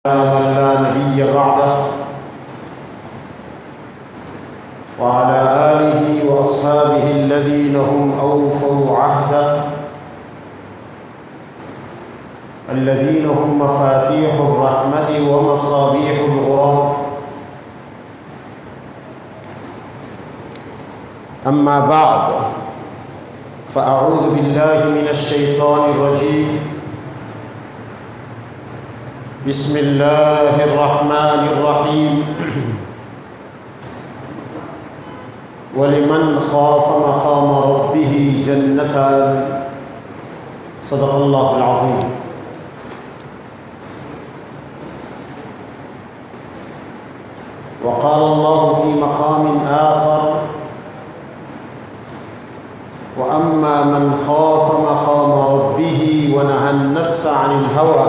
من لا نبي بعده وعلى آله وأصحابه الذين هم أوفوا عهدا الذين هم مفاتيح الرحمة ومصابيح الغرام. أما بعد فأعوذ بالله من الشيطان الرجيم. بسم الله الرحمن الرحيم. ولمن خاف مقام ربه جنتان. صدق الله العظيم. وقال الله في مقام آخر: وأما من خاف مقام ربه ونهى النفس عن الهوى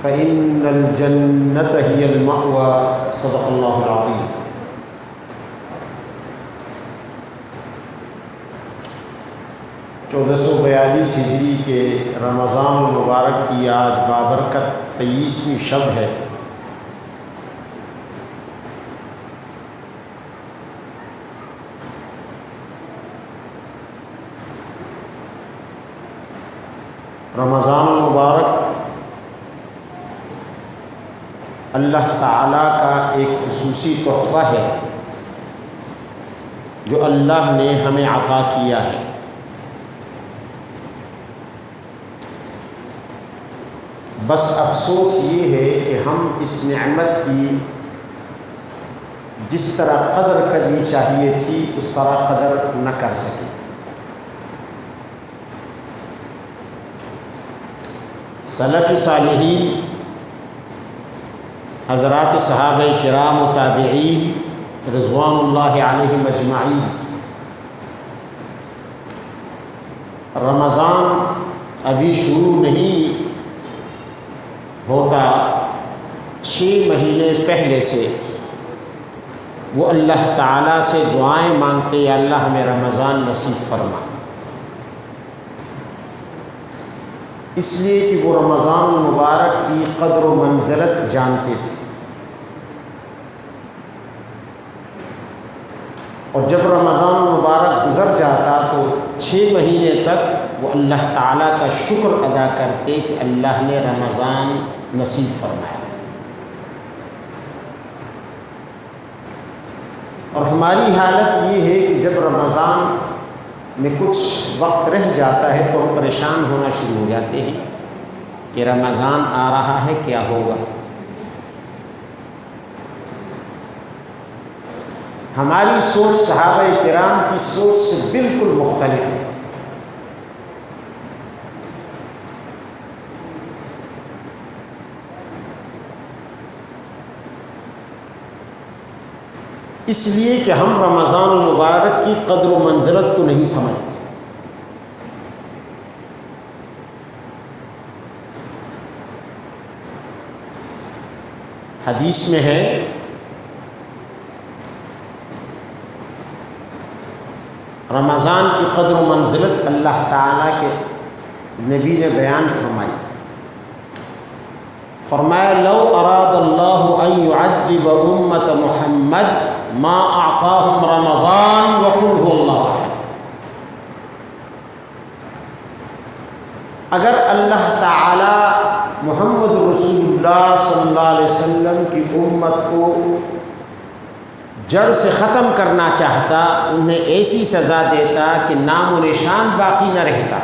فإن الجنة هي المأوى. صدق الله العظيم. چودہ سو 42 ہجری کے رمضان المبارک کی آج بابرکت 23ویں شب ہے. رمضان المبارک اللہ تعالیٰ کا ایک خصوصی تحفہ ہے جو اللہ نے ہمیں عطا کیا ہے. بس افسوس یہ ہے کہ ہم اس نعمت کی جس طرح قدر کرنی چاہیے تھی اس طرح قدر نہ کر سکے. سلف صالحین حضرات صحابہ کرام و تابعین رضوان اللہ علیہم اجمعین رمضان ابھی شروع نہیں ہوتا 6 مہینے پہلے سے وہ اللہ تعالیٰ سے دعائیں مانگتے یا اللہ ہمیں رمضان نصیب فرما، اس لیے کہ وہ رمضان المبارک کی قدر و منزلت جانتے تھے. اور جب رمضان المبارک گزر جاتا تو 6 مہینے تک وہ اللہ تعالیٰ کا شکر ادا کرتے کہ اللہ نے رمضان نصیب فرمایا. اور ہماری حالت یہ ہے کہ جب رمضان میں کچھ وقت رہ جاتا ہے تو ہم پریشان ہونا شروع ہو جاتے ہیں کہ رمضان آ رہا ہے، کیا ہوگا. ہماری سوچ صحابہ کرام کی سوچ سے بالکل مختلف ہے. اس لیے کہ ہم رمضان المبارک کی قدر و منزلت کو نہیں سمجھتے. حدیث میں ہے رمضان کی قدر و منزلت اللہ تعالیٰ کے نبی نے بیان فرمایا لو اراد اللہ ان يعذب امت محمد ما اعطاهم رمضان وقل هو اللہ احد. اگر اللہ تعالی محمد رسول اللہ صلی اللہ علیہ وسلم کی امت کو جڑ سے ختم کرنا چاہتا، انہیں ایسی سزا دیتا کہ نام و نشان باقی نہ رہتا،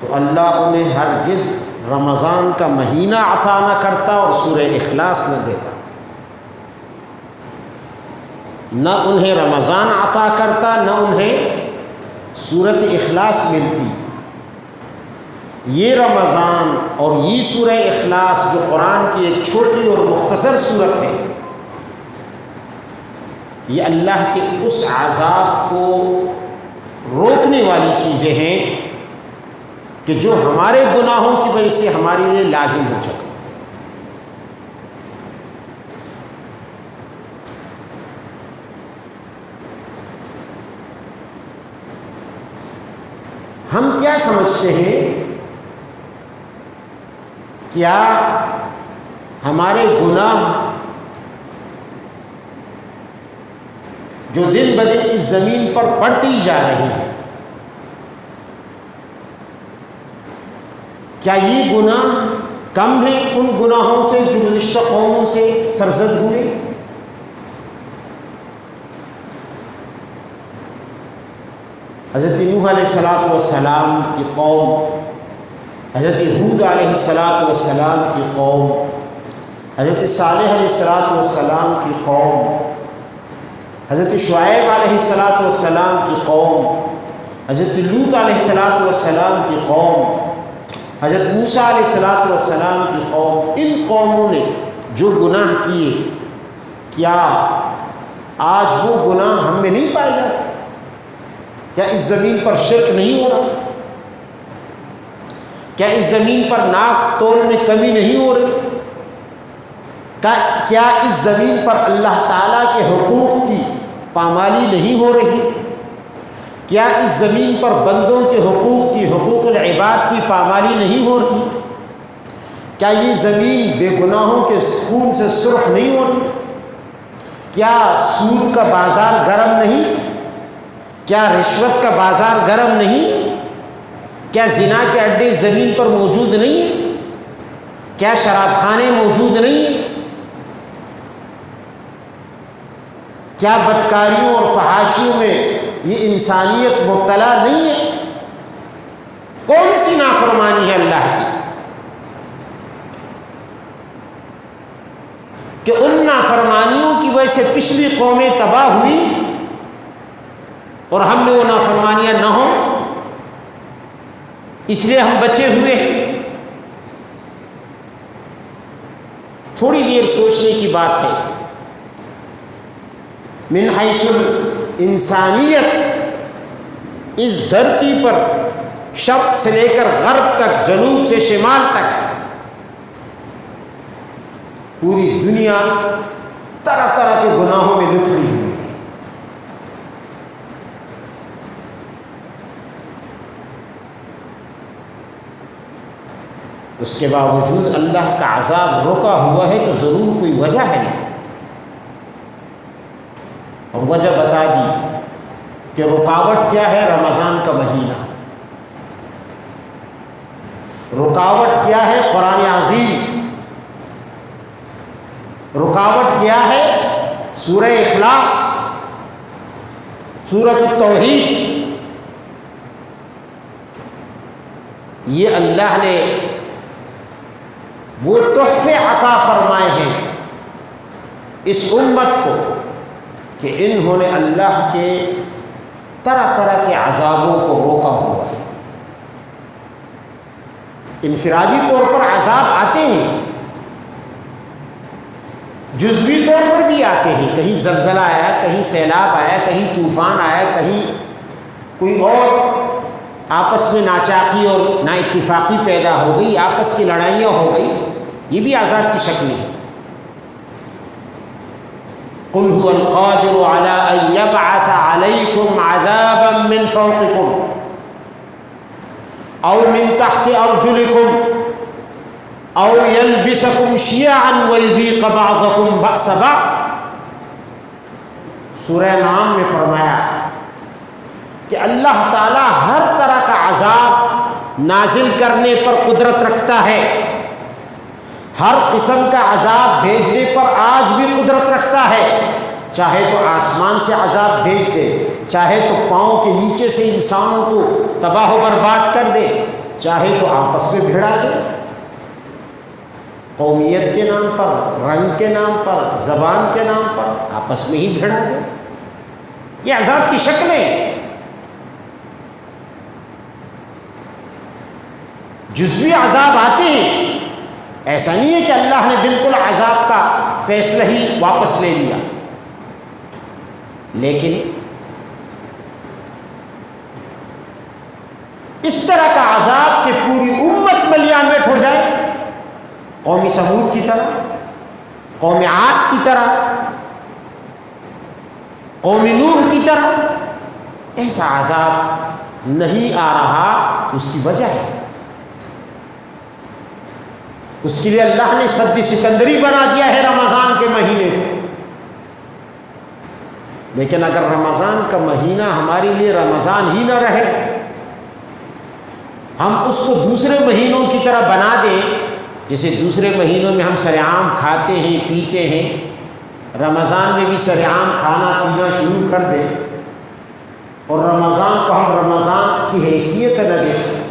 تو اللہ انہیں ہرگز رمضان کا مہینہ عطا نہ کرتا اور سورہ اخلاص نہ دیتا. نہ انہیں رمضان عطا کرتا، نہ انہیں سورۃ اخلاص ملتی. یہ رمضان اور یہ سورہ اخلاص جو قرآن کی ایک چھوٹی اور مختصر سورت ہے، یہ اللہ کے اس عذاب کو روکنے والی چیزیں ہیں کہ جو ہمارے گناہوں کی وجہ سے ہمارے لیے لازم ہو چکا. ہم کیا سمجھتے ہیں کیا ہمارے گناہ جو دن بدن اس زمین پر بڑھتی جا رہی ہے، کیا یہ گناہ کم ہیں ان گناہوں سے جو گزشتہ قوموں سے سرزد ہوئے؟ حضرت نوح علیہ السلام کی قوم، حضرت ہود علیہ السلام کی قوم، حضرت صالح علیہ السلام کی قوم، حضرت شعیب علیہ السلام کی قوم، حضرت لوط علیہ السلام کی قوم، حضرت موسیٰ علیہ السلام کی قوم، ان قوموں نے جو گناہ کیے، کیا آج وہ گناہ ہم میں نہیں پائے جاتے؟ کیا اس زمین پر شرک نہیں ہو رہا؟ کیا اس زمین پر ناک تول میں کمی نہیں ہو رہی؟ کیا اس زمین پر اللہ تعالیٰ کے حقوق کی پامالی نہیں ہو رہی؟ کیا اس زمین پر بندوں کے حقوق کی، حقوق العباد کی پامالی نہیں ہو رہی؟ کیا یہ زمین بے گناہوں کے خون سے سرخ نہیں ہو رہی؟ کیا سود کا بازار گرم نہیں؟ کیا رشوت کا بازار گرم نہیں؟ کیا زنا کے اڈے زمین پر موجود نہیں ہیں؟ کیا شراب خانے موجود نہیں ہیں؟ کیا بدکاریوں اور فحاشیوں میں یہ انسانیت مبتلا نہیں ہے؟ کون سی نافرمانی ہے اللہ کی کہ ان نافرمانیوں کی وجہ سے پچھلی قومیں تباہ ہوئی اور ہم نے وہ نافرمانیاں نہ ہوں، اس لیے ہم بچے ہوئے ہیں؟ تھوڑی دیر سوچنے کی بات ہے۔ من حیث الانسانیت اس دھرتی پر شرق سے لے کر غرب تک، جنوب سے شمال تک، پوری دنیا طرح طرح کے گناہوں میں لتھڑی ہوئی ہے۔ اس کے باوجود اللہ کا عذاب روکا ہوا ہے تو ضرور کوئی وجہ ہے نہیں، اور وجہ بتا دی کہ رکاوٹ کیا ہے؟ رمضان کا مہینہ، رکاوٹ کیا ہے؟ قرآن عظیم، رکاوٹ کیا ہے؟ سورہ اخلاص، سورۃ التوحید۔ یہ اللہ نے وہ تحفے عطا فرمائے ہیں اس امت کو کہ انہوں نے اللہ کے طرح طرح کے عذابوں کو روکا ہوا ہے۔ انفرادی طور پر عذاب آتے ہیں، جزوی طور پر بھی آتے ہیں، کہیں زلزلہ آیا، کہیں سیلاب آیا، کہیں طوفان آیا، کہیں کوئی اور آپس میں ناچاقی اور نا اتفاقی پیدا ہو گئی، آپس کی لڑائیاں ہو گئی، یہ بھی عذاب کی شکل ہے۔ قل هو القادر على ان يبعث عليكم عذابا من فوقكم او من تحت ارجلكم او يلبسكم شيعا ويذيق بعضكم بأس بعض۔ سورہ نعم میں فرمایا کہ اللہ تعالیٰ ہر طرح کا عذاب نازل کرنے پر قدرت رکھتا ہے، ہر قسم کا عذاب بھیجنے پر آج بھی قدرت رکھتا ہے، چاہے تو آسمان سے عذاب بھیج دے، چاہے تو پاؤں کے نیچے سے انسانوں کو تباہ و برباد کر دے، چاہے تو آپس میں بھیڑا دے، قومیت کے نام پر، رنگ کے نام پر، زبان کے نام پر آپس میں ہی بھیڑا دے۔ یہ عذاب کی شکلیں، جزوی عذاب آتے ہیں، ایسا نہیں ہے کہ اللہ نے بالکل عذاب کا فیصلہ ہی واپس لے لیا، لیکن اس طرح کا عذاب کہ پوری امت ملیامٹ ہو جائے، قوم سمود کی طرح، قوم عاد کی طرح، قوم نوح کی طرح، ایسا عذاب نہیں آ رہا تو اس کی وجہ ہے اس کے لیے اللہ نے سد سکندری بنا دیا ہے رمضان کے مہینے کو. لیکن اگر رمضان کا مہینہ ہمارے لیے رمضان ہی نہ رہے، ہم اس کو دوسرے مہینوں کی طرح بنا دیں، جیسے دوسرے مہینوں میں ہم سرعام کھاتے ہیں پیتے ہیں، رمضان میں بھی سرعام کھانا پینا شروع کر دیں اور رمضان کو ہم رمضان کی حیثیت نہ دیں،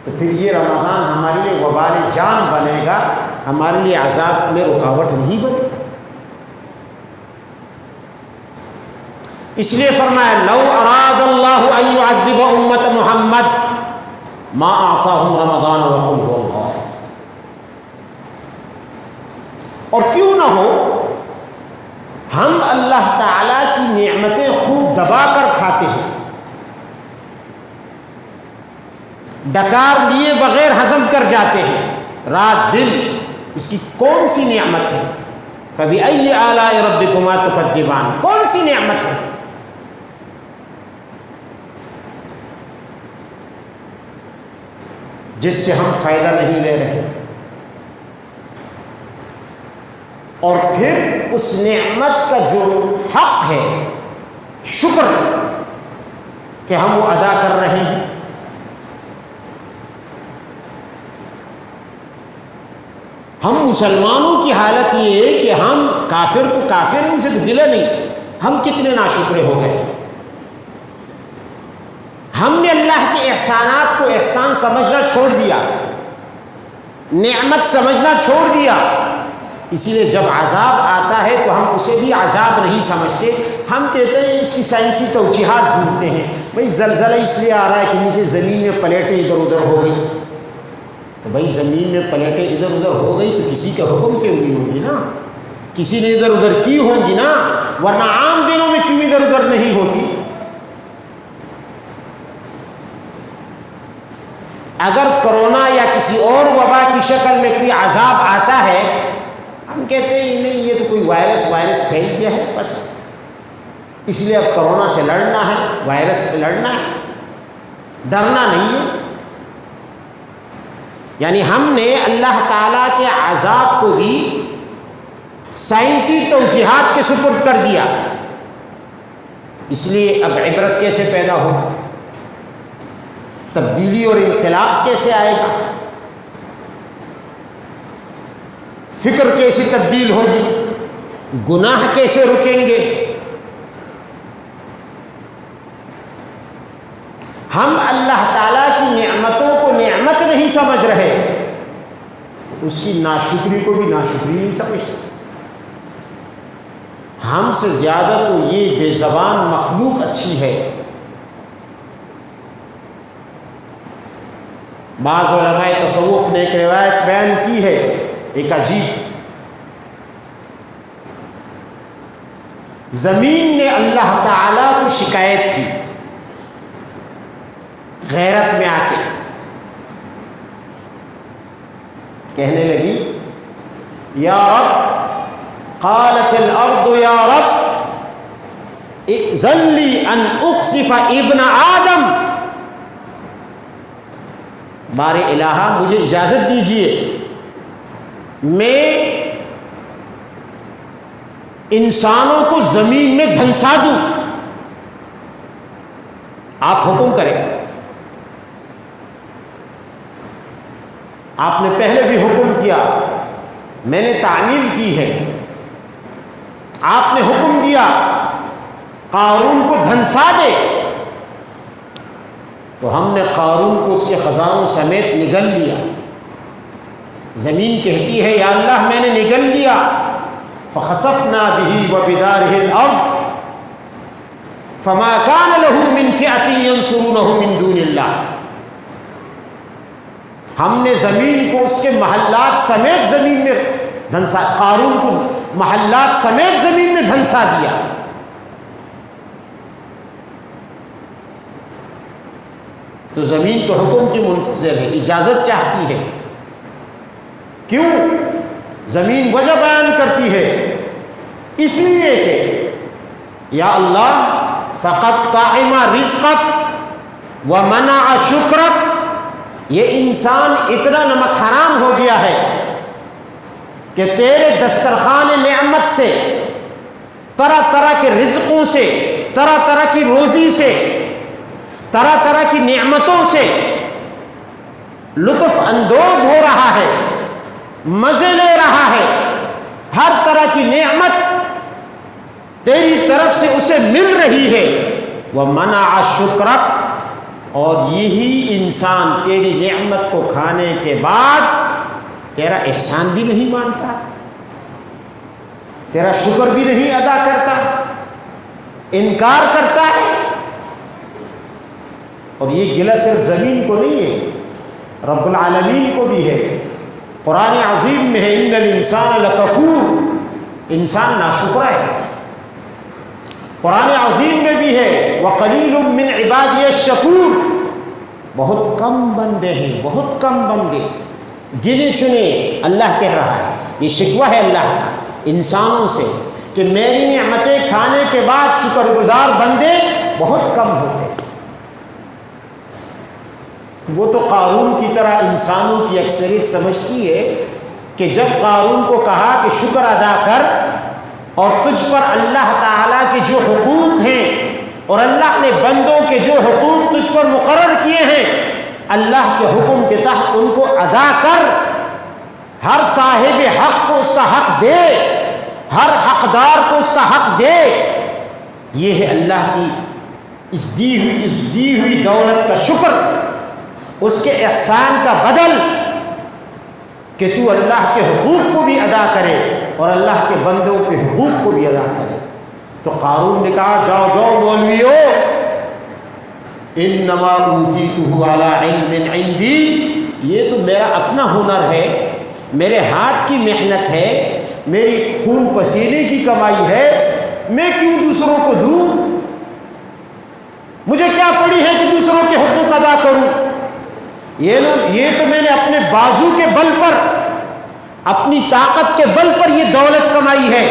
تو پھر یہ رمضان ہمارے لیے وبال جان بنے گا، ہمارے لیے عذاب میں رکاوٹ نہیں بنے گا. اس لیے فرمایا لو اراد اللہ ان يعذب امت محمد ما اعطاهم رمضان وقل هو اللہ. اور کیوں نہ ہو ہم اللہ تعالیٰ کی نعمتیں خوب دبا کر کھاتے ہیں، ڈکار لیے بغیر ہضم کر جاتے ہیں رات دن. اس کی کون سی نعمت ہے؟ فبأي آلاء ربكما تكذبان، کون سی نعمت ہے؟ جس سے ہم فائدہ نہیں لے رہے. اور پھر اس نعمت کا جو حق ہے شکر کہ ہم وہ ادا کر رہے ہیں. ہم مسلمانوں کی حالت یہ ہے کہ ہم کافر تو کافر، ان سے تو گلہ نہیں، ہم کتنے ناشکرے ہو گئے. ہم نے اللہ کے احسانات کو احسان سمجھنا چھوڑ دیا، نعمت سمجھنا چھوڑ دیا. اسی لیے جب عذاب آتا ہے تو ہم اسے بھی عذاب نہیں سمجھتے، ہم کہتے ہیں اس کی سائنسی توجیحات ڈھونڈتے ہیں. بھئی زلزلہ اس لیے آ رہا ہے کہ نیچے زمین میں پلیٹیں ادھر ادھر ہو گئی. تو بھئی زمین میں پلیٹیں ادھر ادھر ہو گئی تو کسی کے حکم سے ہوئی ہوگی نا، کسی نے ادھر ادھر کی ہوگی نا، ورنہ عام دنوں میں کیوں ادھر ادھر نہیں ہوتی. اگر کرونا یا کسی اور وبا کی شکل میں کوئی عذاب آتا ہے، ہم کہتے ہیں نہیں یہ تو کوئی وائرس پھیل گیا ہے بس، اس لیے اب کرونا سے لڑنا ہے، وائرس سے لڑنا ہے، ڈرنا نہیں ہے. یعنی ہم نے اللہ تعالیٰ کے عذاب کو بھی سائنسی توجیحات کے سپرد کر دیا. اس لیے اب عبرت کیسے پیدا ہو، تبدیلی اور انقلاب کیسے آئے گا، فکر کیسے تبدیل ہوگی، گناہ کیسے رکیں گے. ہم اللہ تعالیٰ کی نعمتوں کو نعمت نہیں سمجھ رہے، تو اس کی ناشکری کو بھی ناشکری نہیں سمجھتے. ہم سے زیادہ تو یہ بے زبان مخلوق اچھی ہے. بعض علماء تصوف نے ایک روایت بیان کی ہے، ایک عجیب. زمین نے اللہ تعالیٰ کو شکایت کی غیرت میں آ کے، کہنے لگی یا رب، قالت الارض یا رب ائذن لی ان اخسف ابن آدم، بارے الہا مجھے اجازت دیجیے میں انسانوں کو زمین میں دھنسا دوں. آپ حکم کریں. آپ نے پہلے بھی حکم کیا، میں نے تعمیل کی ہے. آپ نے حکم دیا قارون کو دھنسا دے، تو ہم نے قارون کو اس کے خزانوں سمیت نگل لیا. زمین کہتی ہے یا اللہ میں نے نگل لیا. فخسفنا به وبداره الارض فما كان له من فئة ينصرونه من دون الله. ہم نے زمین کو اس کے محلات سمیت زمین میں دھنسا، قارون کو محلات سمیت زمین میں دھنسا دیا. تو زمین تو حکم کی منتظر ہے، اجازت چاہتی ہے. کیوں؟ زمین وجہ بیان کرتی ہے، اس لیے کہ یا اللہ فقط طعم رزقک ومنع شکرک، یہ انسان اتنا نمک حرام ہو گیا ہے کہ تیرے دسترخوان نعمت سے، طرح طرح کے رزقوں سے، طرح طرح کی روزی سے، طرح طرح کی نعمتوں سے لطف اندوز ہو رہا ہے، مزے لے رہا ہے، ہر طرح کی نعمت تیری طرف سے اسے مل رہی ہے، وَمَنَعَ شُكْرَكَ، اور یہی انسان تیری نعمت کو کھانے کے بعد تیرا احسان بھی نہیں مانتا، تیرا شکر بھی نہیں ادا کرتا، انکار کرتا ہے۔ اور یہ گلہ صرف زمین کو نہیں ہے، رب العالمین کو بھی ہے۔ قرآن عظیم میں ہے ان الانسان لکفور، انسان ناشکرا ہے۔ قرآن عظیم میں بھی ہے وقلیل من عبادی الشکور، بہت کم بندے ہیں، بہت کم بندے، گنے چنے۔ اللہ کہہ رہا ہے، یہ شکوہ ہے اللہ کا انسانوں سے کہ میری نعمتیں کھانے کے بعد شکر گزار بندے بہت کم ہوتے ہیں۔ وہ تو قارون کی طرح انسانوں کی اکثریت سمجھتی ہے کہ جب قارون کو کہا کہ شکر ادا کر اور تجھ پر اللہ تعالیٰ کے جو حقوق ہیں اور اللہ نے بندوں کے جو حقوق تجھ پر مقرر کیے ہیں، اللہ کے حکم کے تحت ان کو ادا کر، ہر صاحب حق کو اس کا حق دے، ہر حقدار کو اس کا حق دے۔ یہ ہے اللہ کی اس دی ہوئی دولت کا شکر، اس کے احسان کا بدل کہ تو اللہ کے حقوق کو بھی ادا کرے اور اللہ کے بندوں کے حقوق کو بھی ادا کرے۔ تو قارون نے کہا جاؤ جاؤ مولویو، انما اوتیتہ علی علم عندی، یہ تو میرا اپنا ہنر ہے، میرے ہاتھ کی محنت ہے، میری خون پسینے کی کمائی ہے، میں کیوں دوسروں کو دوں؟ مجھے کیا پڑی ہے کہ دوسروں کے حقوق ادا کروں؟ یہ تو میں نے اپنے بازو کے بل پر، اپنی طاقت کے بل پر یہ دولت کمائی ہے،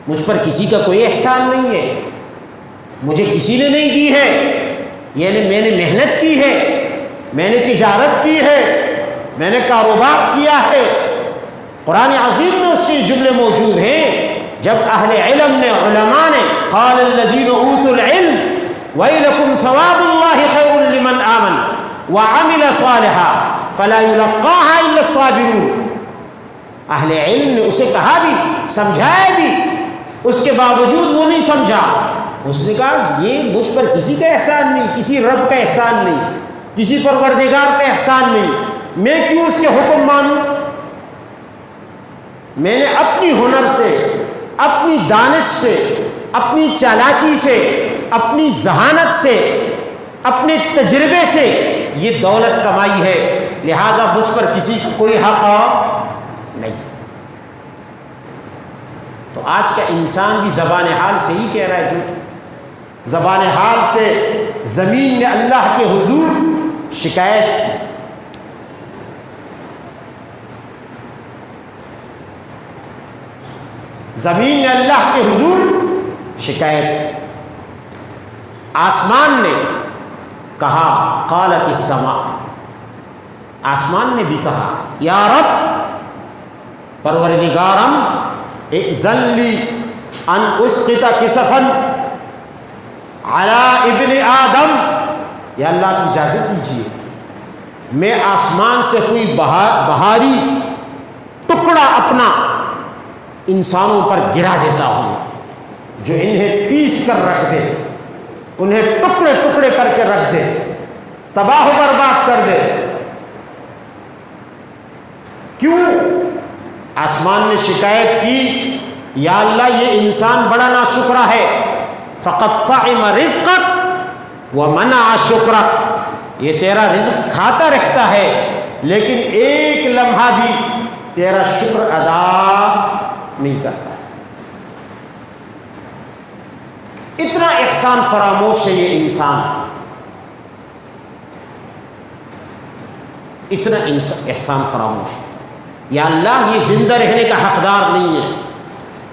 مجھ پر کسی کا کوئی احسان نہیں ہے، مجھے کسی نے نہیں دی ہے، یعنی میں نے محنت کی ہے، میں نے تجارت کی ہے، میں نے کاروبار کیا ہے۔ قرآن عظیم میں اس کے جملے موجود ہیں، جب اہل علم نے، علماء نے، قال الذین اوتوا العلم ویلکم ثواب اللہ خیر لمن آمن وعمل صالحا فلا یلقاها الا الصابرون۔ اہل علم نے اسے کہا بھی، سمجھایا بھی، اس کے باوجود وہ نہیں سمجھا۔ اس نے کہا یہ مجھ پر کسی کا احسان نہیں، کسی رب کا احسان نہیں، کسی پروردگار کا احسان نہیں، میں کیوں اس کے حکم مانوں؟ میں نے اپنی ہنر سے، اپنی دانش سے، اپنی چالاکی سے، اپنی ذہانت سے، اپنے تجربے سے یہ دولت کمائی ہے، لہذا مجھ پر کسی کا کوئی حق نہیں۔ تو آج کا انسان بھی زبان حال سے ہی کہہ رہا ہے، جو زبان حال سے زمین نے اللہ کے حضور شکایت کی۔ زمین نے اللہ کے حضور شکایت کی، آسمان نے کہا قالت السماء، آسمان نے بھی کہا یا رب پروردگارم اذن لی ان اسقط کسفا علی ابن آدم، یا اللہ کی اجازت دیجیے میں آسمان سے کوئی بہاری ٹکڑا اپنا انسانوں پر گرا دیتا ہوں، جو انہیں پیس کر رکھ دے، انہیں ٹکڑے ٹکڑے کر کے رکھ دے، تباہ و برباد کر دے۔ کیوں؟ آسمان نے شکایت کی یا اللہ یہ انسان بڑا ناشکرا ہے، فقط طعم رزقک ومنع شکرک، یہ تیرا رزق کھاتا رہتا ہے لیکن ایک لمحہ بھی تیرا شکر ادا نہیں کرتا۔ اتنا احسان فراموش ہے یہ انسان، اتنا احسان فراموش۔ یا اللہ یہ زندہ رہنے کا حقدار نہیں ہے،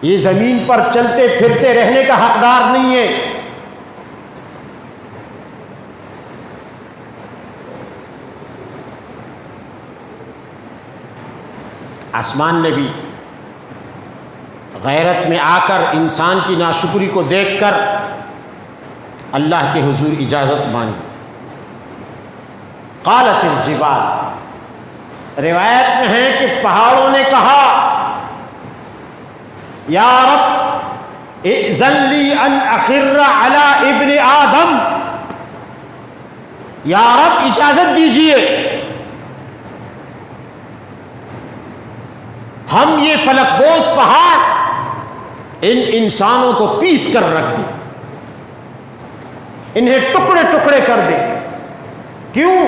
یہ زمین پر چلتے پھرتے رہنے کا حقدار نہیں ہے۔ آسمان نے بھی غیرت میں آ کر انسان کی ناشکری کو دیکھ کر اللہ کے حضور اجازت مانگی. قالت الجبال، روایت میں ہے کہ پہاڑوں نے کہا یا رب اذن لی ان اخر علی ابن آدم، یا رب اجازت دیجئے ہم یہ فلک بوز پہاڑ ان انسانوں کو پیس کر رکھ دیں، انہیں ٹکڑے ٹکڑے کر دیں. کیوں؟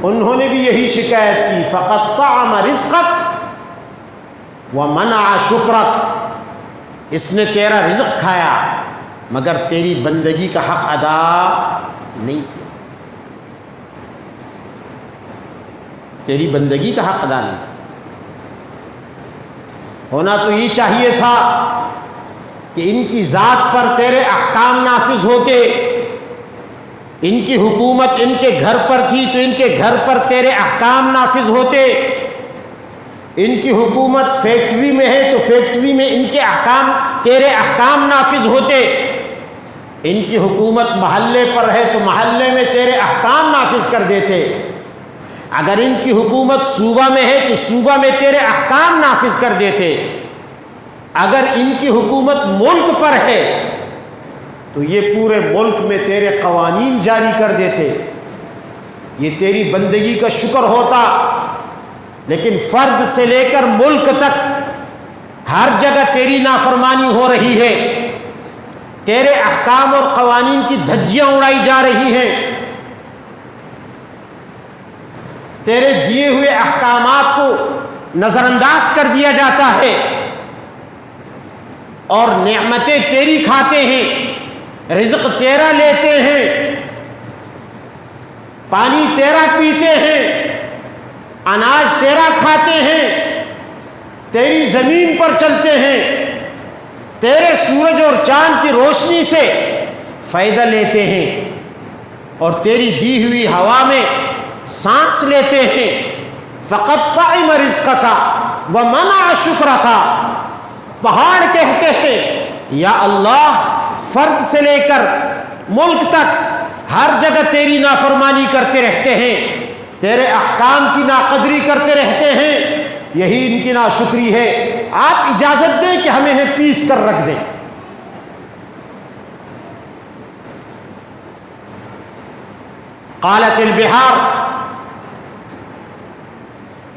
انہوں نے بھی یہی شکایت کی فقطعم رزقک ومنع شکرک، اس نے تیرا رزق کھایا مگر تیری بندگی کا حق ادا نہیں کیا، تیری بندگی کا حق ادا نہیں کیا. ہونا تو یہ چاہیے تھا کہ ان کی ذات پر تیرے احکام نافذ ہوتے، ان کی حکومت ان کے گھر پر تھی تو ان کے گھر پر تیرے احکام نافذ ہوتے، ان کی حکومت فیکٹری میں ہے تو فیکٹری میں ان کے احکام تیرے احکام نافذ ہوتے، ان کی حکومت محلے پر ہے تو محلے میں تیرے احکام نافذ کر دیتے، اگر ان کی حکومت صوبہ میں ہے تو صوبہ میں تیرے احکام نافذ کر دیتے، اگر ان کی حکومت ملک پر ہے تو یہ پورے ملک میں تیرے قوانین جاری کر دیتے. یہ تیری بندگی کا شکر ہوتا. لیکن فرد سے لے کر ملک تک ہر جگہ تیری نافرمانی ہو رہی ہے، تیرے احکام اور قوانین کی دھجیاں اڑائی جا رہی ہیں، تیرے دیے ہوئے احکامات کو نظر انداز کر دیا جاتا ہے، اور نعمتیں تیری کھاتے ہیں، رزق تیرا لیتے ہیں، پانی تیرا پیتے ہیں، اناج تیرا کھاتے ہیں، تیری زمین پر چلتے ہیں، تیرے سورج اور چاند کی روشنی سے فائدہ لیتے ہیں، اور تیری دی ہوئی ہوا میں سانس لیتے ہیں. فقطعم رزقک ومنع شکرک، پہاڑ کہتے ہیں یا اللہ فرد سے لے کر ملک تک ہر جگہ تیری نافرمانی کرتے رہتے ہیں، تیرے احکام کی ناقدری کرتے رہتے ہیں، یہی ان کی ناشکری ہے. آپ اجازت دیں کہ ہم انہیں پیس کر رکھ دیں. قالت البحار،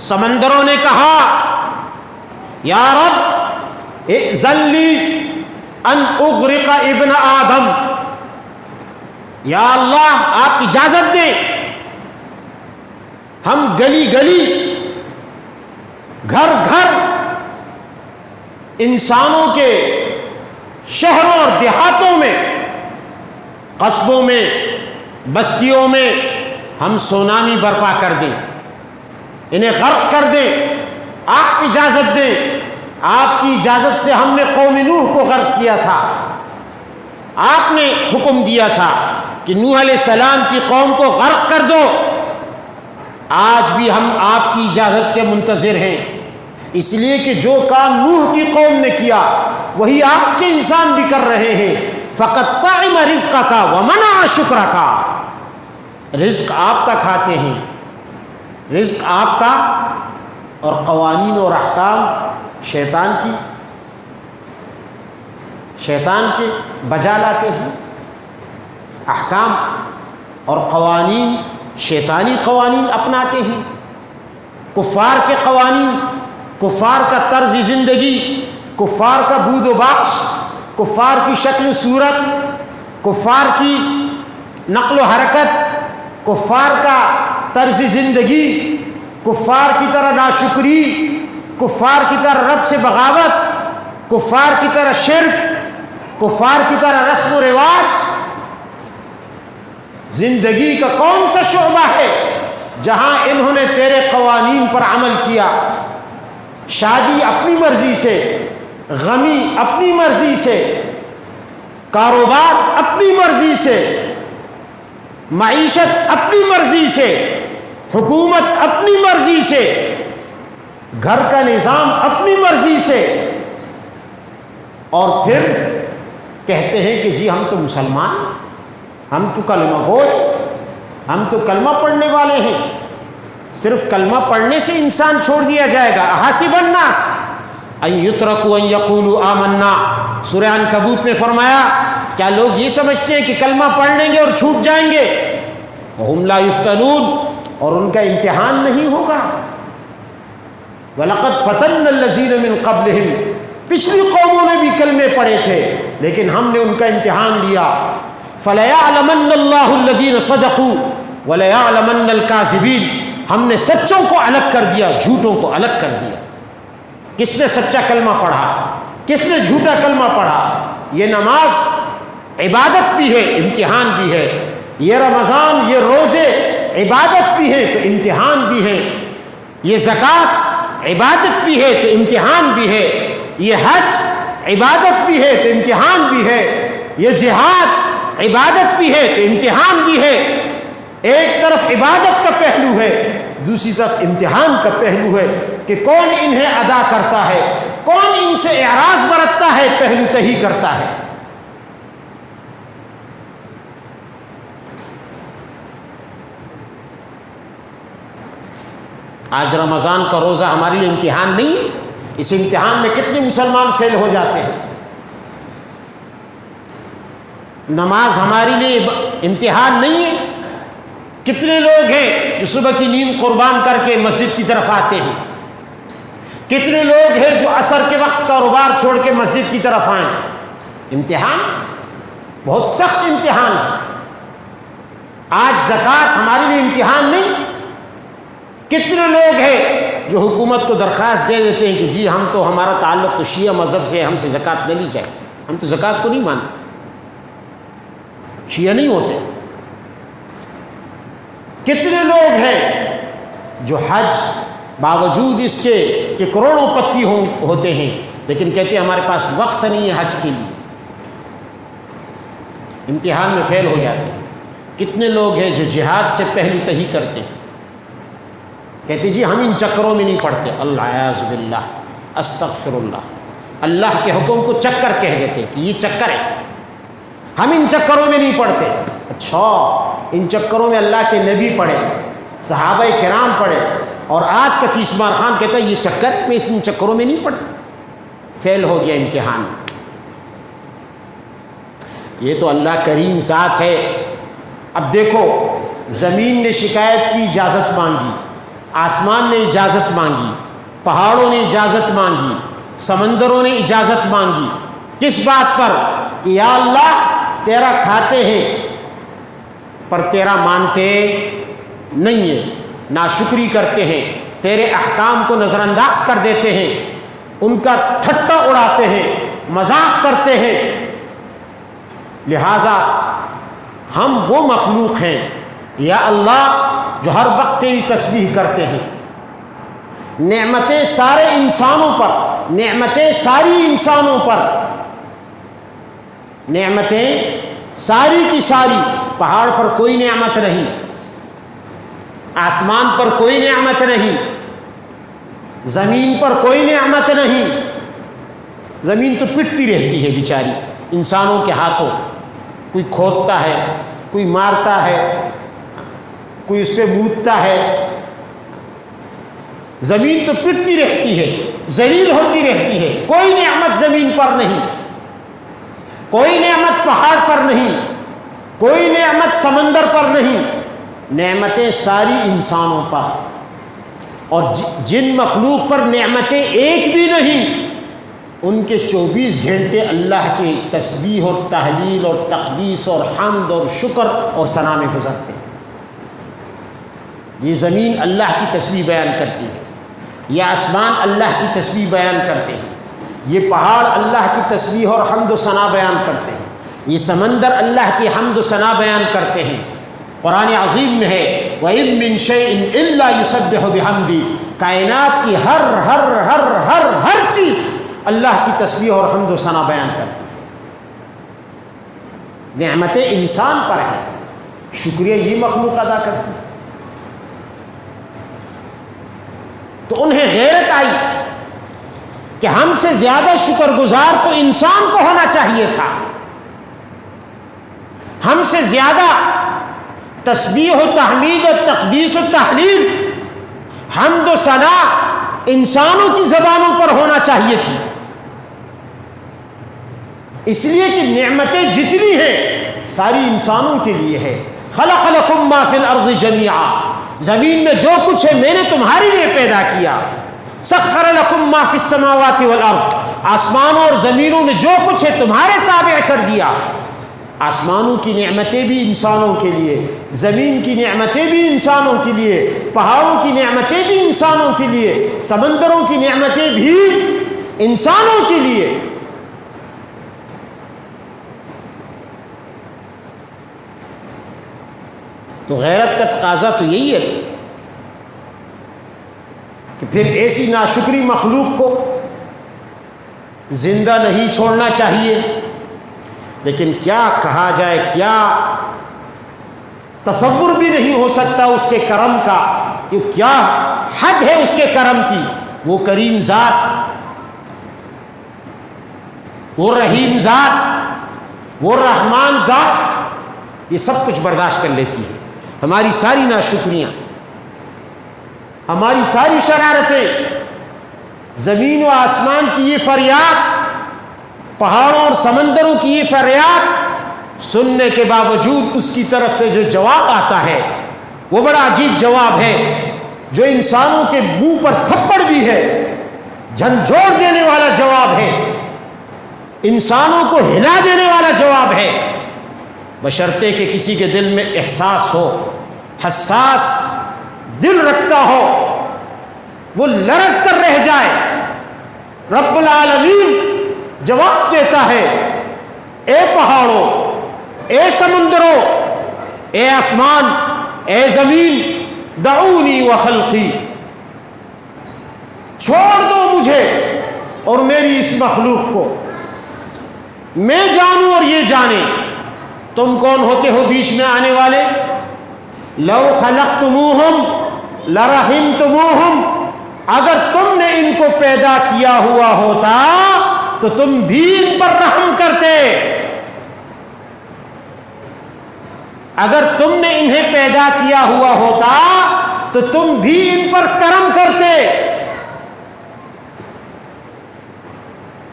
سمندروں نے کہا یا رب اذن لی ان اغرق ابن آدم، یا اللہ آپ اجازت دیں ہم گلی گلی گھر گھر انسانوں کے شہروں اور دیہاتوں میں، قصبوں میں، بستیوں میں ہم سونامی برپا کر دیں، انہیں غرق کر دیں. آپ اجازت دیں. آپ کی اجازت سے ہم نے قوم نوح کو غرق کیا تھا، آپ نے حکم دیا تھا کہ نوح علیہ السلام کی قوم کو غرق کر دو. آج بھی ہم آپ کی اجازت کے منتظر ہیں، اس لیے کہ جو کام نوح کی قوم نے کیا وہی آج کے انسان بھی کر رہے ہیں. فقطعم رزقک ومنع شکرک، رزق آپ کا کھاتے ہیں، رزق آپ کا، اور قوانین اور احکام شیطان کے بجا لاتے ہیں. احکام اور قوانین شیطانی قوانین اپناتے ہیں، کفار کے قوانین، کفار کا طرز زندگی، کفار کا بود و باش، کفار کی شکل و صورت، کفار کی نقل و حرکت، کفار کا طرز زندگی، کفار کی طرح ناشکری، کفار کی طرح رب سے بغاوت، کفار کی طرح شرک، کفار کی طرح رسم و رواج. زندگی کا کون سا شعبہ ہے جہاں انہوں نے تیرے قوانین پر عمل کیا؟ شادی اپنی مرضی سے، غمی اپنی مرضی سے، کاروبار اپنی مرضی سے، معیشت اپنی مرضی سے، حکومت اپنی مرضی سے، گھر کا نظام اپنی مرضی سے، اور پھر کہتے ہیں کہ جی ہم تو مسلمان، ہم تو کلمہ گوئے، ہم تو کلمہ پڑھنے والے ہیں۔ صرف کلمہ پڑھنے سے انسان چھوڑ دیا جائے گا؟ احسب الناس ان یترکوا ان یقولوا آمنا، سورہ عنکبوت میں فرمایا کیا لوگ یہ سمجھتے ہیں کہ کلمہ پڑھ لیں گے اور چھوٹ جائیں گے؟ وہم لا یفتنون، اور ان کا امتحان نہیں ہوگا۔ وَلَقَدْ فَتَنَّا الَّذِينَ مِن قَبْلِهِمْ، پچھلی قوموں نے بھی کلمے پڑھے تھے لیکن ہم نے ان کا امتحان لیا۔ فَلَيَعْلَمَنَّ اللَّهُ الَّذِينَ صَدَقُوا وَلَيَعْلَمَنَّ الْكَاذِبِينَ، ہم نے سچوں کو الگ کر دیا، جھوٹوں کو الگ کر دیا۔ کس نے سچا کلمہ پڑھا، کس نے جھوٹا کلمہ پڑھا؟ یہ نماز عبادت بھی ہے، امتحان بھی ہے۔ یہ رمضان، یہ روزے عبادت بھی ہے تو امتحان بھی ہے۔ یہ زکوٰۃ عبادت بھی ہے تو امتحان بھی ہے۔ یہ حج عبادت بھی ہے تو امتحان بھی ہے۔ یہ جہاد عبادت بھی ہے تو امتحان بھی ہے۔ ایک طرف عبادت کا پہلو ہے، دوسری طرف امتحان کا پہلو ہے کہ کون انہیں ادا کرتا ہے، کون ان سے اعراض برتتا ہے، پہلو تہی کرتا ہے۔ آج رمضان کا روزہ ہمارے لیے امتحان نہیں ہے؟ اس امتحان میں کتنے مسلمان فیل ہو جاتے ہیں۔ نماز ہمارے لیے امتحان نہیں ہے؟ کتنے لوگ ہیں جو صبح کی نیند قربان کر کے مسجد کی طرف آتے ہیں؟ کتنے لوگ ہیں جو عصر کے وقت کاروبار چھوڑ کے مسجد کی طرف آئیں؟ امتحان، بہت سخت امتحان ہے۔ آج زکوٰۃ ہمارے لیے امتحان نہیں؟ کتنے لوگ ہیں جو حکومت کو درخواست دے دیتے ہیں کہ جی ہم تو، ہمارا تعلق تو شیعہ مذہب سے، ہم سے زکوٰۃ نہ لی جائے، ہم تو زکوٰۃ کو نہیں مانتے، شیعہ نہیں ہوتے۔ کتنے لوگ ہیں جو حج باوجود اس کے کہ کروڑوں پتی ہوتے ہیں لیکن کہتے ہیں ہمارے پاس وقت نہیں ہے حج کے لیے، امتحان میں فیل ہو جاتے ہیں۔ کتنے لوگ ہیں جو جہاد سے پہلو تہی کرتے ہیں، کہتے جی ہم ان چکروں میں نہیں پڑتے، اللہ اعوذ باللہ، استغفر اللہ، اللہ کے حکم کو چکر کہہ دیتے کہ یہ چکر ہے، ہم ان چکروں میں نہیں پڑتے۔ اچھا، ان چکروں میں اللہ کے نبی پڑھے، صحابہ کرام پڑھے، اور آج کا تیسمار خان کہتا ہے یہ چکر ہے، میں ان چکروں میں نہیں پڑتا، فیل ہو گیا امتحان۔ یہ تو اللہ کریم ذات ہے۔ اب دیکھو، زمین نے شکایت کی، اجازت مانگی، آسمان نے اجازت مانگی، پہاڑوں نے اجازت مانگی، سمندروں نے اجازت مانگی، کس بات پر؟ کہ یا اللہ تیرا کھاتے ہیں پر تیرا مانتے نہیں ہیں، ناشکری کرتے ہیں، تیرے احکام کو نظر انداز کر دیتے ہیں، ان کا ٹھٹا اڑاتے ہیں، مذاق کرتے ہیں، لہذا ہم وہ مخلوق ہیں یا اللہ جو ہر وقت تیری تسبیح کرتے ہیں۔ نعمتیں سارے انسانوں پر، نعمتیں ساری انسانوں پر، نعمتیں ساری کی ساری، پہاڑ پر کوئی نعمت نہیں، آسمان پر کوئی نعمت نہیں، زمین پر کوئی نعمت نہیں۔ زمین تو پٹتی رہتی ہے بیچاری انسانوں کے ہاتھوں، کوئی کھودتا ہے، کوئی مارتا ہے، کوئی اس پہ مودتا ہے، زمین تو پٹتی رہتی ہے، ذلیل ہوتی رہتی ہے، کوئی نعمت زمین پر نہیں، کوئی نعمت پہاڑ پر نہیں، کوئی نعمت سمندر پر نہیں، نعمتیں ساری انسانوں پر۔ اور جن مخلوق پر نعمتیں ایک بھی نہیں، ان کے 24 گھنٹے اللہ کی تسبیح اور تحلیل اور تقدیس اور حمد اور شکر اور ثنا میں گزرتے ہیں۔ یہ زمین اللہ کی تسبیح بیان کرتی ہے، یہ آسمان اللہ کی تسبیح بیان کرتے ہیں، یہ پہاڑ اللہ کی تسبیح اور حمد و ثنا بیان کرتے ہیں، یہ سمندر اللہ کی حمد و ثنا بیان کرتے ہیں۔ قرآن عظیم میں ہے وَإِن مِّن شَيْءٍ إِلَّا يُسَبِّحُ بِحَمْدِهِ، کائنات کی ہر چیز اللہ کی تسبیح اور حمد و ثنا بیان کرتی ہے۔ نعمتیں انسان پر ہیں، شکریہ یہ مخلوق ادا کرتی ہے۔ تو انہیں غیرت آئی کہ ہم سے زیادہ شکر گزار تو انسان کو ہونا چاہیے تھا، ہم سے زیادہ تسبیح و تحمید و تقدیس و تحلیل، حمد و ثنا انسانوں کی زبانوں پر ہونا چاہیے تھی، اس لیے کہ نعمتیں جتنی ہیں ساری انسانوں کے لیے ہے۔ خلق لکم ما فی الارض جمیعا، زمین میں جو کچھ ہے میں نے تمہارے لیے پیدا کیا۔ سخر لکم ما فی السماوات والارض، آسمانوں اور زمینوں میں جو کچھ ہے تمہارے تابع کر دیا۔ آسمانوں کی نعمتیں بھی انسانوں کے لیے، زمین کی نعمتیں بھی انسانوں کے لیے، پہاڑوں کی نعمتیں بھی انسانوں کے لیے، سمندروں کی نعمتیں بھی انسانوں کے لیے۔ تو غیرت کا تقاضا تو یہی ہے کہ پھر ایسی ناشکری مخلوق کو زندہ نہیں چھوڑنا چاہیے، لیکن کیا کہا جائے، کیا تصور بھی نہیں ہو سکتا اس کے کرم کا، کہ کیا حد ہے اس کے کرم کی۔ وہ کریم ذات، وہ رحیم ذات، وہ رحمان ذات یہ سب کچھ برداشت کر لیتی ہے، ہماری ساری ناشکریاں، ہماری ساری شرارتیں، زمین و آسمان کی یہ فریاد، پہاڑوں اور سمندروں کی یہ فریاد سننے کے باوجود اس کی طرف سے جو جواب آتا ہے وہ بڑا عجیب جواب ہے، جو انسانوں کے منہ پر تھپڑ بھی ہے، جھنجھوڑ دینے والا جواب ہے، انسانوں کو ہلا دینے والا جواب ہے، بشرطے کہ کسی کے دل میں احساس ہو، حساس دل رکھتا ہو، وہ لرز کر رہ جائے۔ رب العالمین جواب دیتا ہے، اے پہاڑوں، اے سمندروں، اے آسمان، اے زمین، دعونی وخلقی، چھوڑ دو مجھے اور میری اس مخلوق کو، میں جانوں اور یہ جانے۔ تم کون ہوتے ہو بیچ میں آنے والے؟ لو خلقتموہم لرحمتموہم، اگر تم نے ان کو پیدا کیا ہوا ہوتا تو تم بھی ان پر رحم کرتے، اگر تم نے انہیں پیدا کیا ہوا ہوتا تو تم بھی ان پر کرم کرتے۔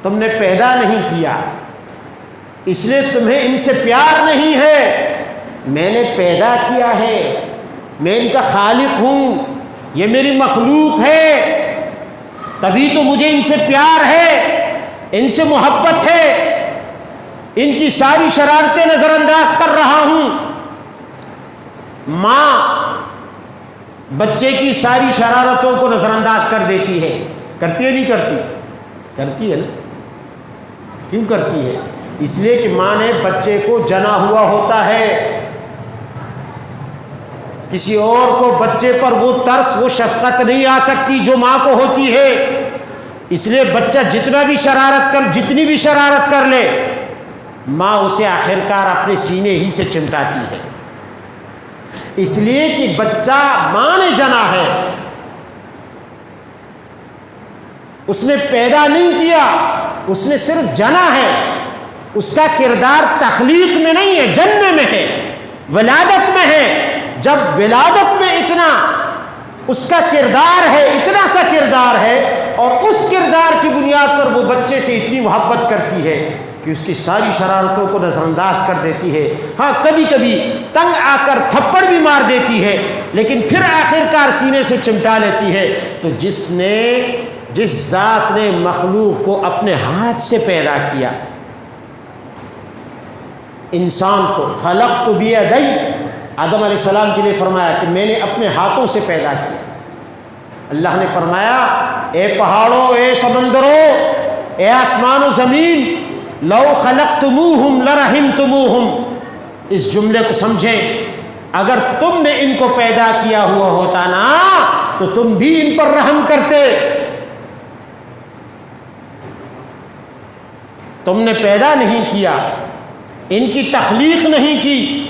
تم نے پیدا نہیں کیا، اس لیے تمہیں ان سے پیار نہیں ہے۔ میں نے پیدا کیا ہے، میں ان کا خالق ہوں، یہ میری مخلوق ہے، تبھی تو مجھے ان سے پیار ہے، ان سے محبت ہے، ان کی ساری شرارتیں نظر انداز کر رہا ہوں۔ ماں بچے کی ساری شرارتوں کو نظر انداز کر دیتی ہے، کرتی ہے نہیں کرتی؟ کرتی ہے نا۔ کیوں کرتی ہے؟ اس لیے کہ ماں نے بچے کو جنا ہوا ہوتا ہے، کسی اور کو بچے پر وہ ترس، وہ شفقت نہیں آ سکتی جو ماں کو ہوتی ہے۔ اس لیے بچہ جتنا بھی شرارت کر، جتنی بھی شرارت کر لے، ماں اسے آخرکار اپنے سینے ہی سے چمٹاتی ہے، اس لیے کہ بچہ ماں نے جنا ہے، اس نے پیدا نہیں کیا، اس نے صرف جنا ہے۔ اس کا کردار تخلیق میں نہیں ہے، جننے میں ہے، ولادت میں ہے۔ جب ولادت میں اتنا اس کا کردار ہے، اتنا سا کردار ہے، اور اس کردار کی بنیاد پر وہ بچے سے اتنی محبت کرتی ہے کہ اس کی ساری شرارتوں کو نظر انداز کر دیتی ہے۔ ہاں کبھی کبھی تنگ آ کر تھپڑ بھی مار دیتی ہے، لیکن پھر آخرکار سینے سے چمٹا لیتی ہے۔ تو جس ذات نے مخلوق کو اپنے ہاتھ سے پیدا کیا، انسان کو، خلقت بیدی، آدم علیہ السلام کے لیے فرمایا کہ میں نے اپنے ہاتھوں سے پیدا کیا۔ اللہ نے فرمایا، اے پہاڑوں، اے سمندروں، اے آسمان و زمین، لو خلقتموہم لرحمتموہم، اس جملے کو سمجھیں، اگر تم نے ان کو پیدا کیا ہوا ہوتا نا تو تم بھی ان پر رحم کرتے۔ تم نے پیدا نہیں کیا، ان کی تخلیق نہیں کی،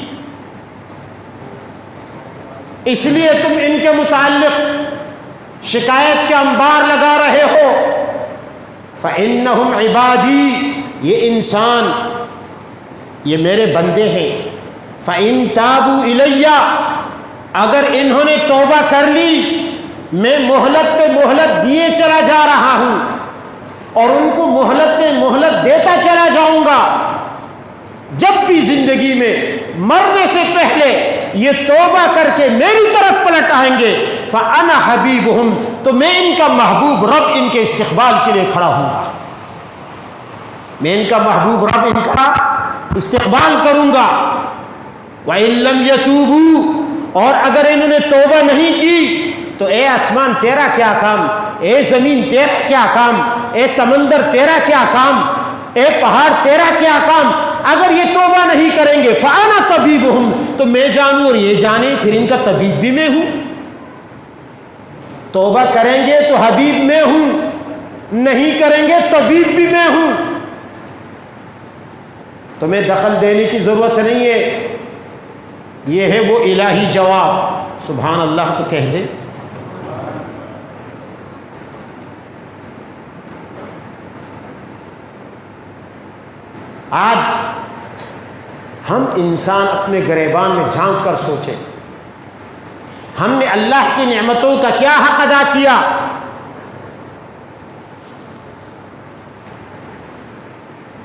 اس لیے تم ان کے متعلق شکایت کے انبار لگا رہے ہو، فَإِنَّهُمْ عِبَادِي، یہ انسان یہ میرے بندے ہیں، فَإِن تَابُوا إِلَيَّ، اگر انہوں نے توبہ کر لی میں مہلت پہ مہلت دیے چلا جا رہا ہوں اور ان کو مہلت پہ مہلت دیتا چلا جاؤں گا، جب بھی زندگی میں مرنے سے پہلے یہ توبہ کر کے میری طرف پلٹ آئیں گے، فَأَنَا حَبِيبُهُمْ، تو میں ان کا محبوب رب ان کے استقبال کے لیے کھڑا ہوں گا، میں ان کا محبوب رب ان کا استقبال کروں گا۔ وَإِن لَّمْ يَتُوبُوا، اور اگر انہوں نے توبہ نہیں کی تو اے آسمان تیرا کیا کام، اے زمین تیرا کیا کام، اے سمندر تیرا کیا کام، اے پہاڑ تیرا کیا کام، اگر یہ توبہ نہیں کریں گے فَأَنَا طَبِيبُهُمْ، تو میں جانوں اور یہ جانے پھر ان کا طبیب بھی میں ہوں۔ توبہ کریں گے تو حبیب میں ہوں، نہیں کریں گے طبیب بھی میں ہوں۔ تمہیں دخل دینے کی ضرورت نہیں ہے، یہ ہے وہ الہی جواب۔ سبحان اللہ تو کہہ دے۔ آج ہم انسان اپنے گریبان میں جھانک کر سوچیں، ہم نے اللہ کی نعمتوں کا کیا حق ادا کیا؟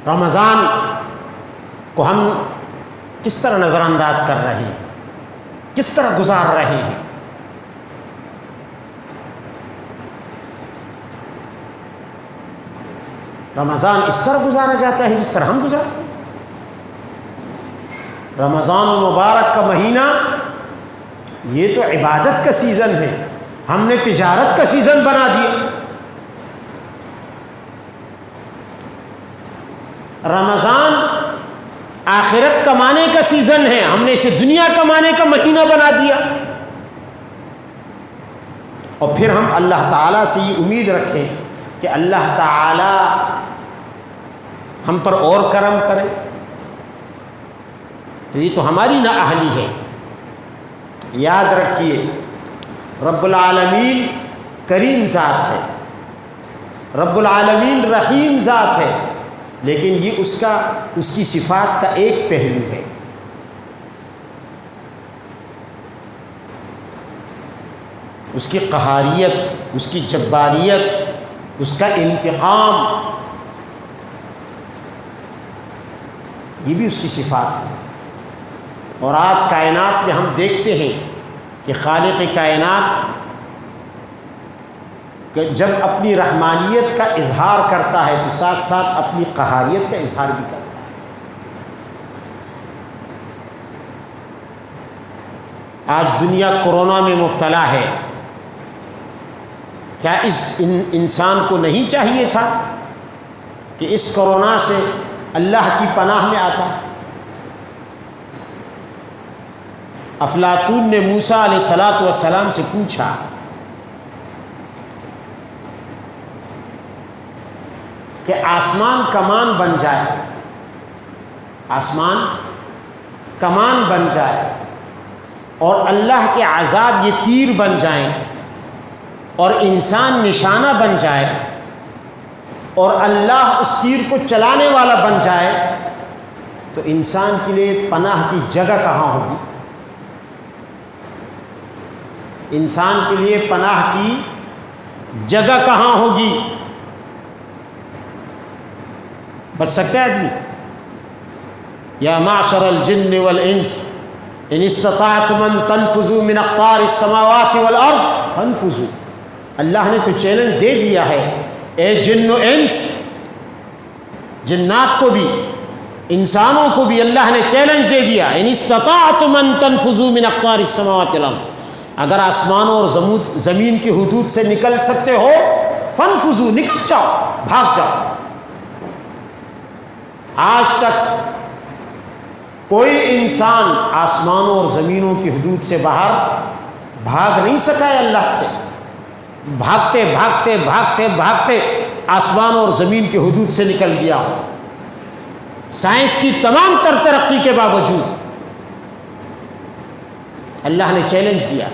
رمضان کو ہم کس طرح نظر انداز کر رہے ہیں، کس طرح گزار رہے ہیں؟ رمضان اس طرح گزارا جاتا ہے جس طرح ہم گزارتے ہیں۔ رمضان المبارک کا مہینہ یہ تو عبادت کا سیزن ہے، ہم نے تجارت کا سیزن بنا دیا۔ رمضان آخرت کمانے کا سیزن ہے، ہم نے اسے دنیا کمانے کا مہینہ بنا دیا۔ اور پھر ہم اللہ تعالیٰ سے یہ امید رکھیں کہ اللہ تعالیٰ ہم پر اور کرم کرے، تو یہ تو ہماری نااہلی ہے۔ یاد رکھیے رب العالمین کریم ذات ہے، رب العالمین رحیم ذات ہے، لیکن یہ اس کی صفات کا ایک پہلو ہے۔ اس کی قہاریت، اس کی جباریت، اس کا انتقام، یہ بھی اس کی صفات ہے۔ اور آج کائنات میں ہم دیکھتے ہیں کہ خالق کائنات جب اپنی رحمانیت کا اظہار کرتا ہے تو ساتھ ساتھ اپنی قہاریت کا اظہار بھی کرتا ہے۔ آج دنیا کورونا میں مبتلا ہے، کیا اس انسان کو نہیں چاہیے تھا کہ اس کورونا سے اللہ کی پناہ میں آتا؟ افلاطون نے موسیٰ علیہ السلام سے پوچھا کہ آسمان کمان بن جائے، آسمان کمان بن جائے اور اللہ کے عذاب یہ تیر بن جائیں اور انسان نشانہ بن جائے اور اللہ اس تیر کو چلانے والا بن جائے، تو انسان کے لیے پناہ کی جگہ کہاں ہوگی؟ انسان کے لیے پناہ کی جگہ کہاں ہوگی؟ بچ سکتا ہے آدمی؟ یا معشر الجن والانس ان استطعتم ان تنفذوا من اقطار السماوات والارض فانفذوا۔ اللہ نے تو چیلنج دے دیا ہے، اے جن و انس، جنات کو بھی انسانوں کو بھی اللہ نے چیلنج دے دیا، ان استطعتم ان تنفذوا من اقطار السماوات والارض، اگر آسمانوں اور زمین کی حدود سے نکل سکتے ہو فانفذوا، نکل جاؤ، بھاگ جاؤ۔ آج تک کوئی انسان آسمانوں اور زمینوں کی حدود سے باہر بھاگ نہیں سکا ہے اللہ سے۔ بھاگتے بھاگتے بھاگتے بھاگتے آسمان اور زمین کی حدود سے نکل گیا ہو، سائنس کی تمام تر ترقی کے باوجود اللہ نے چیلنج دیا۔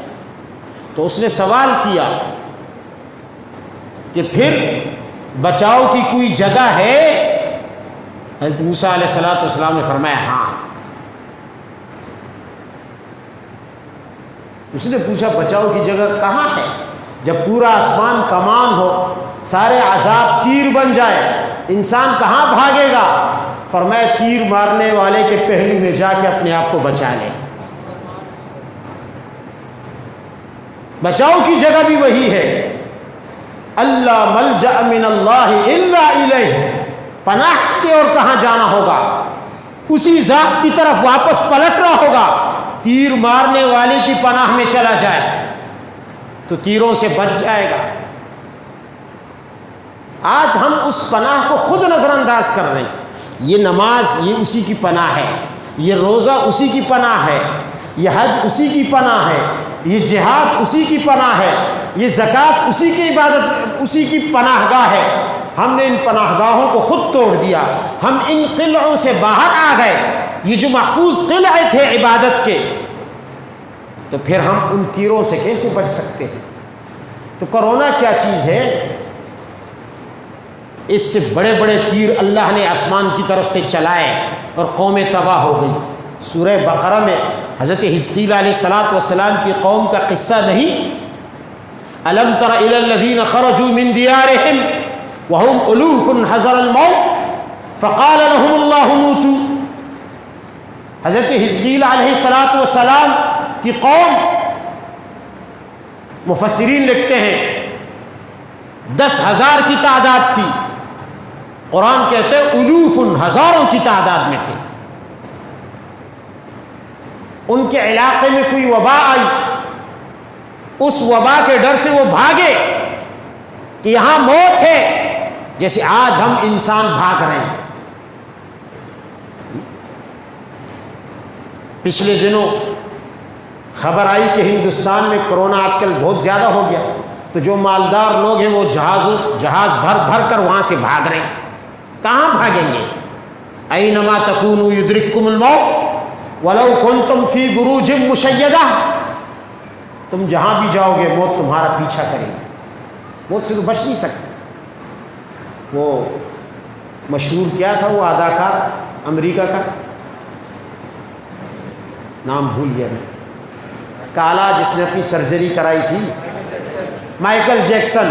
تو اس نے سوال کیا کہ پھر بچاؤ کی کوئی جگہ ہے؟ حضرت موسیٰ علیہ السلام نے فرمایا ہاں۔ اس نے پوچھا بچاؤ کی جگہ کہاں ہے؟ جب پورا آسمان کمان ہو، سارے عذاب تیر بن جائے، انسان کہاں بھاگے گا؟ فرمایا تیر مارنے والے کے پہلو میں جا کے اپنے آپ کو بچا لے۔ بچاؤ کی جگہ بھی وہی ہے۔ اللہ ملجأ من اللہ الا الیہ، پناہ کے لیے اور کہاں جانا ہوگا؟ اسی ذات کی طرف واپس پلٹنا ہوگا۔ تیر مارنے والے کی پناہ میں چلا جائے تو تیروں سے بچ جائے گا۔ آج ہم اس پناہ کو خود نظر انداز کر رہے ہیں۔ یہ نماز یہ اسی کی پناہ ہے، یہ روزہ اسی کی پناہ ہے، یہ حج اسی کی پناہ ہے، یہ جہاد اسی کی پناہ ہے، یہ زکوٰۃ اسی کی عبادت اسی کی پناہ گاہ ہے۔ ہم نے ان پناہ گاہوں کو خود توڑ دیا، ہم ان قلعوں سے باہر آ گئے، یہ جو محفوظ قلعے تھے عبادت کے، تو پھر ہم ان تیروں سے کیسے بچ سکتے ہیں؟ تو کرونا کیا چیز ہے؟ اس سے بڑے بڑے تیر اللہ نے آسمان کی طرف سے چلائے اور قومیں تباہ ہو گئی۔ سورہ بقرہ میں حضرت حزقیل علیہ السلام کی قوم کا قصہ نہیں؟ الم تر الی الذین خرجوا من دیارہم وہم الوف حذر الموت فقال لهم اللہ موتوا۔ حضرت حزقیل علیہ السلام کی قوم، مفسرین لکھتے ہیں 10,000 کی تعداد تھی، قرآن کہتے ہیں الوف، ہزاروں کی تعداد میں تھے۔ ان کے علاقے میں کوئی وبا آئی، اس وبا کے ڈر سے وہ بھاگے کہ یہاں موت ہے، جیسے آج ہم انسان بھاگ رہے ہیں۔ پچھلے دنوں خبر آئی کہ ہندوستان میں کرونا آج کل بہت زیادہ ہو گیا، تو جو مالدار لوگ ہیں وہ جہاز بھر بھر کر وہاں سے بھاگ رہے ہیں۔ کہاں بھاگیں گے؟ اینما تکونوا یدرککم الموت ولو کنتم فی بروج مشیدہ، تم جہاں بھی جاؤ گے موت تمہارا پیچھا کرے گی، موت سے تو بچ نہیں سکتے۔ وہ مشہور کیا تھا وہ اداکار امریکہ کا، نام بھول گیا میں، کالا جس نے اپنی سرجری کرائی تھی، مائیکل جیکسن،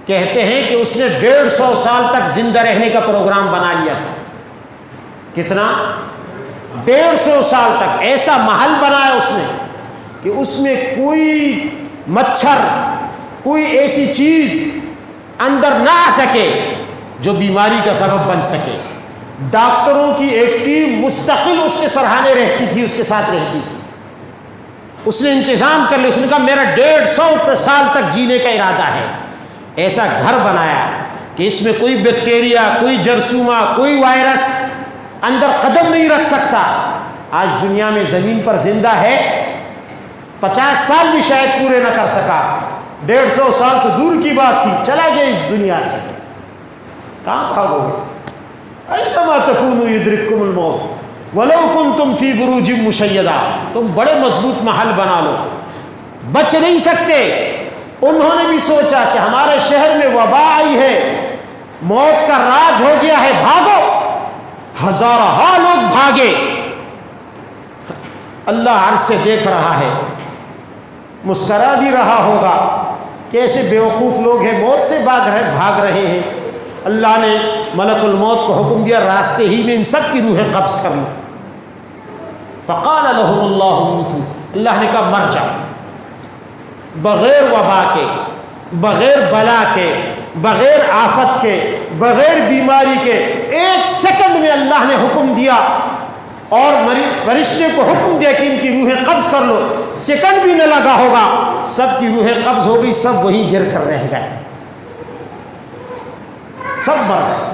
کہتے ہیں کہ اس نے 150 سال تک زندہ رہنے کا پروگرام بنا لیا تھا۔ کتنا؟ 150 سال تک ایسا محل بنایا اس نے کہ اس میں کوئی مچھر، کوئی ایسی چیز اندر نہ آ سکے جو بیماری کا سبب بن سکے۔ ڈاکٹروں کی ایک ٹیم مستقل اس کے سرحانے رہتی تھی، اس کے ساتھ رہتی تھی۔ اس نے انتظام کر لیا، اس نے کہا میرا 150 سال تک جینے کا ارادہ ہے۔ ایسا گھر بنایا کہ اس میں کوئی بیکٹیریا، کوئی جرثومہ، کوئی وائرس اندر قدم نہیں رکھ سکتا۔ آج دنیا میں زمین پر زندہ ہے، 50 سال بھی شاید پورے نہ کر سکا، 150 سال تو دور کی بات تھی، چلا گیا اس دنیا سے۔ کہاں بھاگو گے؟ اینما تکونوا یدرککم الموت ولو کنتم فی بروج مشیدہ، تم بڑے مضبوط محل بنا لو، بچ نہیں سکتے۔ انہوں نے بھی سوچا کہ ہمارے شہر میں وبا آئی ہے، موت کا راج ہو گیا ہے، بھاگو۔ ہزارہ لوگ بھاگے۔ اللہ عرش سے دیکھ رہا ہے، مسکرا بھی رہا ہوگا، کیسے بیوقوف لوگ ہیں، موت سے بھاگ رہے ہیں۔ اللہ نے ملک الموت کو حکم دیا راستے ہی میں ان سب کی روحیں قبض کر لو۔ فقال لهم اللہ موتوا، اللہ نے کہا مر جاؤ، بغیر وبا کے، بغیر بلا کے، بغیر آفت کے، بغیر بیماری کے، 1 سیکنڈ میں اللہ نے حکم دیا اور فرشتے کو حکم دیا کہ ان کی روحیں قبض کر لو۔ سیکنڈ بھی نہ لگا ہوگا، سب کی روحیں قبض ہو گئی، سب وہیں گر کر رہ گئے، سب مر گئے۔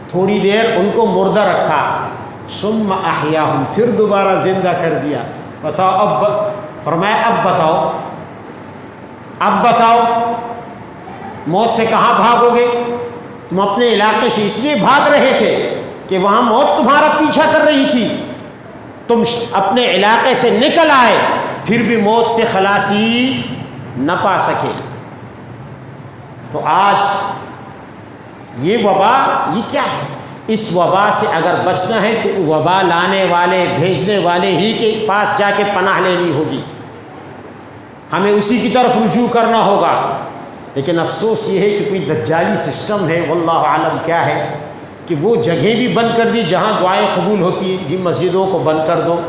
تھوڑی دیر ان کو مردہ رکھا، ثم احیاہم، پھر دوبارہ زندہ کر دیا۔ بتاؤ اب، فرمایا اب بتاؤ موت سے کہاں بھاگو گے؟ تم اپنے علاقے سے اس لیے بھاگ رہے تھے کہ وہاں موت تمہارا پیچھا کر رہی تھی، تم اپنے علاقے سے نکل آئے، پھر بھی موت سے خلاصی نہ پا سکے۔ تو آج یہ وبا یہ کیا ہے؟ اس وبا سے اگر بچنا ہے تو وبا لانے والے بھیجنے والے ہی کے پاس جا کے پناہ لینی ہوگی، ہمیں اسی کی طرف رجوع کرنا ہوگا۔ لیکن افسوس یہ ہے کہ کوئی دجالی سسٹم ہے، واللہ عالم کیا ہے، کہ وہ جگہیں بھی بند کر دی جہاں دعائیں قبول ہوتی ہیں۔ جی مسجدوں کو بند کر دو،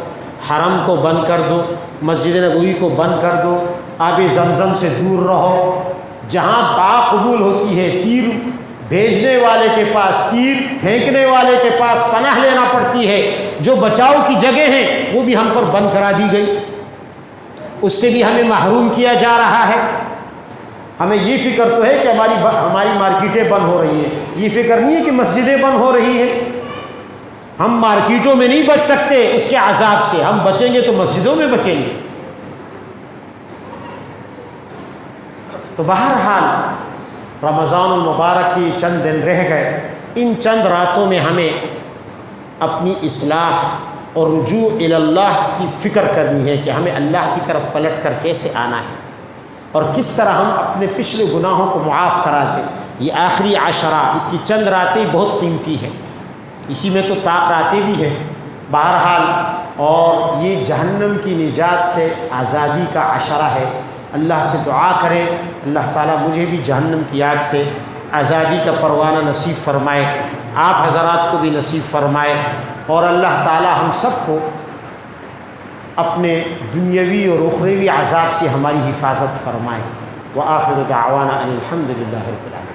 حرم کو بند کر دو، مسجد نبوی کو بند کر دو، آب زمزم سے دور رہو۔ جہاں دعا قبول ہوتی ہے تیر بھیجنے والے کے پاس، تیر پھینکنے والے کے پاس پناہ لینا پڑتی ہے۔ جو بچاؤ کی جگہ ہیں وہ بھی ہم پر بند کرا دی گئی، اس سے بھی ہمیں محروم کیا جا رہا ہے۔ ہمیں یہ فکر تو ہے کہ ہماری مارکیٹیں بند ہو رہی ہیں، یہ فکر نہیں ہے کہ مسجدیں بند ہو رہی ہیں۔ ہم مارکیٹوں میں نہیں بچ سکتے اس کے عذاب سے، ہم بچیں گے تو مسجدوں میں بچیں گے۔ تو بہرحال رمضان المبارک کی چند دن رہ گئے، ان چند راتوں میں ہمیں اپنی اصلاح اور رجوع الی اللہ کی فکر کرنی ہے کہ ہمیں اللہ کی طرف پلٹ کر کیسے آنا ہے اور کس طرح ہم اپنے پچھلے گناہوں کو معاف کرا دیں۔ یہ آخری عشرہ، اس کی چند راتیں بہت قیمتی ہیں، اسی میں تو طاق راتیں بھی ہیں بہرحال، اور یہ جہنم کی نجات سے آزادی کا عشرہ ہے۔ اللہ سے دعا کریں اللہ تعالیٰ مجھے بھی جہنم کی آگ سے آزادی کا پروانہ نصیب فرمائے، آپ حضرات کو بھی نصیب فرمائے، اور اللہ تعالیٰ ہم سب کو اپنے دنیاوی اور اخروی عذاب سے ہماری حفاظت فرمائے۔ وآخر دعوانا ان الحمد للہ رب العالمین۔